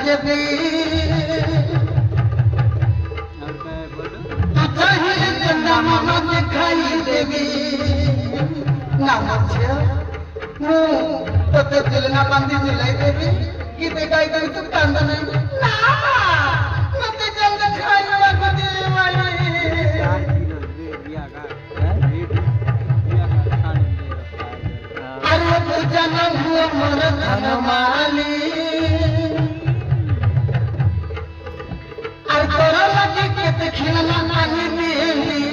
देवी तू चाहिए तो नाम दिखाई देवी नाम छे तो ते दिल ना बांधी सिलाई देवी कि ते गाय देवी तू कांद नहीं ना मत जल्द खाई लग दे अरे तू जन्म हुआ मोर धन माली अरे तोरा लगे के ते खिलना नहीं मिली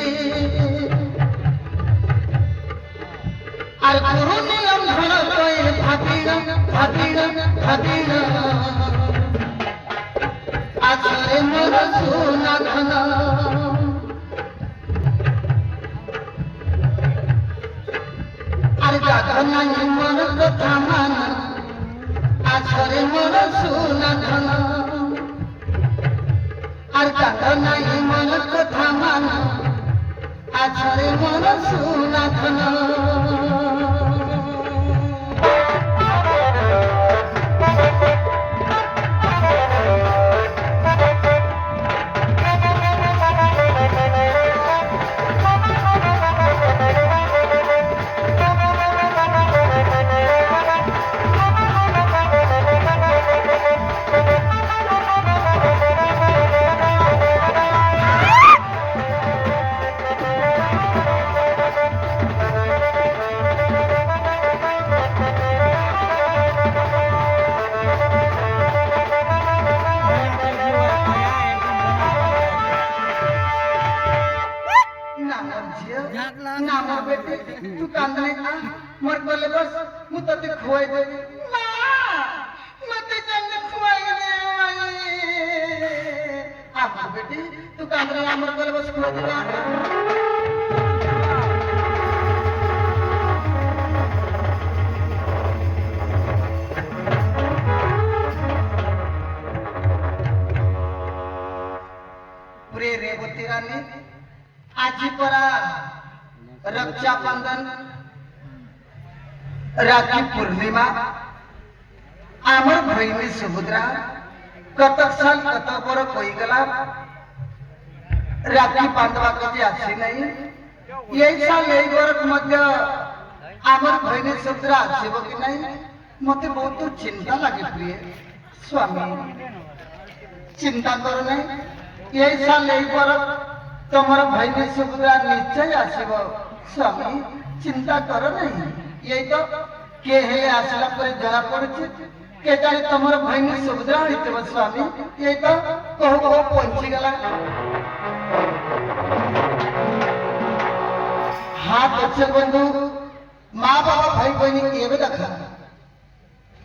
अरे गुरु नियम धर कोई भागीना भागीना भागीना आछरे मोर सोना धना अरे जागा नहीं मोर कथा माना आछरे मोर सोना धना अरे जागा नहीं मोर कथा माना आछरे मोर सोना धना ना मोर बेटे तू कांद नहीं था मोर बोले बस मु तते खुआई दे ना मते जंग खुआई दे आ मोर बेटे तू कांद नहीं मोर बोले बस खुआई दे प्रिय रेवती रानी आजी परा रक्षाबंधन राखी पूर्णिमा आमर बहिणी सुभद्रा कतक साल कतक बर कोई गला राखी बांधवा कभी आसी नहीं यही साल यही वर्ष मध्य आमर बहिणी सुभद्रा आसब कि नहीं मत बहुत चिंता लगे प्रिय स्वामी चिंता करो नहीं यही साल यही वर्ष तुमर बहिणी सुभद्रा निश्चय आसब स्वामी चिंता कर नहीं ये तो के हेले आसला पर जरा पड़े के जाने तुमर बहिणी सुभद्रा होइतबो स्वामी ये तो कहू कहू पहुंची गला हाथ अच्छे बंधु माँ बाबा भाई बहनी केवे देखा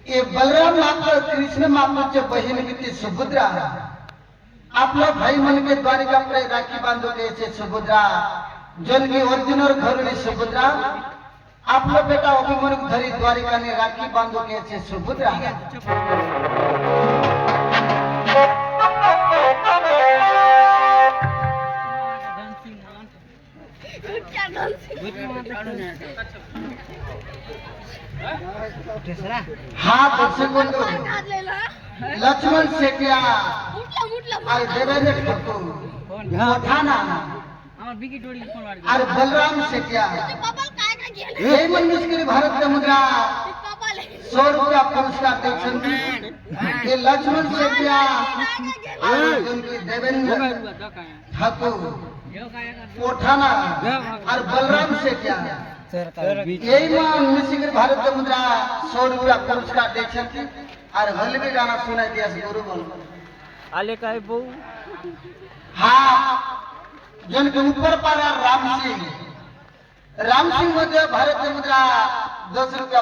ये बलराम माता कृष्ण माता जो बहन बीती सुभद्रा आपला भाई मन के द्वारिका पर राखी बांधो के सुभद्रा जन की अर्जुन और घरुणी सुभद्रा आपला बेटा अभिमन्यु धरी द्वारिका ने राखी बांधो के सुभद्रा हाँ दर्शक बंधु लक्ष्मण सेठिया और देवेंद्र ठाकुर थाना और बलराम सेठिया ये मनुष्य भारत के मुद्रा 100 रुपया पुरस्कार देते ये लक्ष्मण सेठिया और देवेंद्र ठाकुर कोठाना और बलराम सेठिया यही मनुष्य भारत के मुद्रा 100 रुपया पुरस्कार देते और हलवी गाना सुनाई दिया गुरु बोल आले का है बहु हाँ जन के ऊपर पारा राम सिंह मध्य भारत के मुद्रा 10 रुपया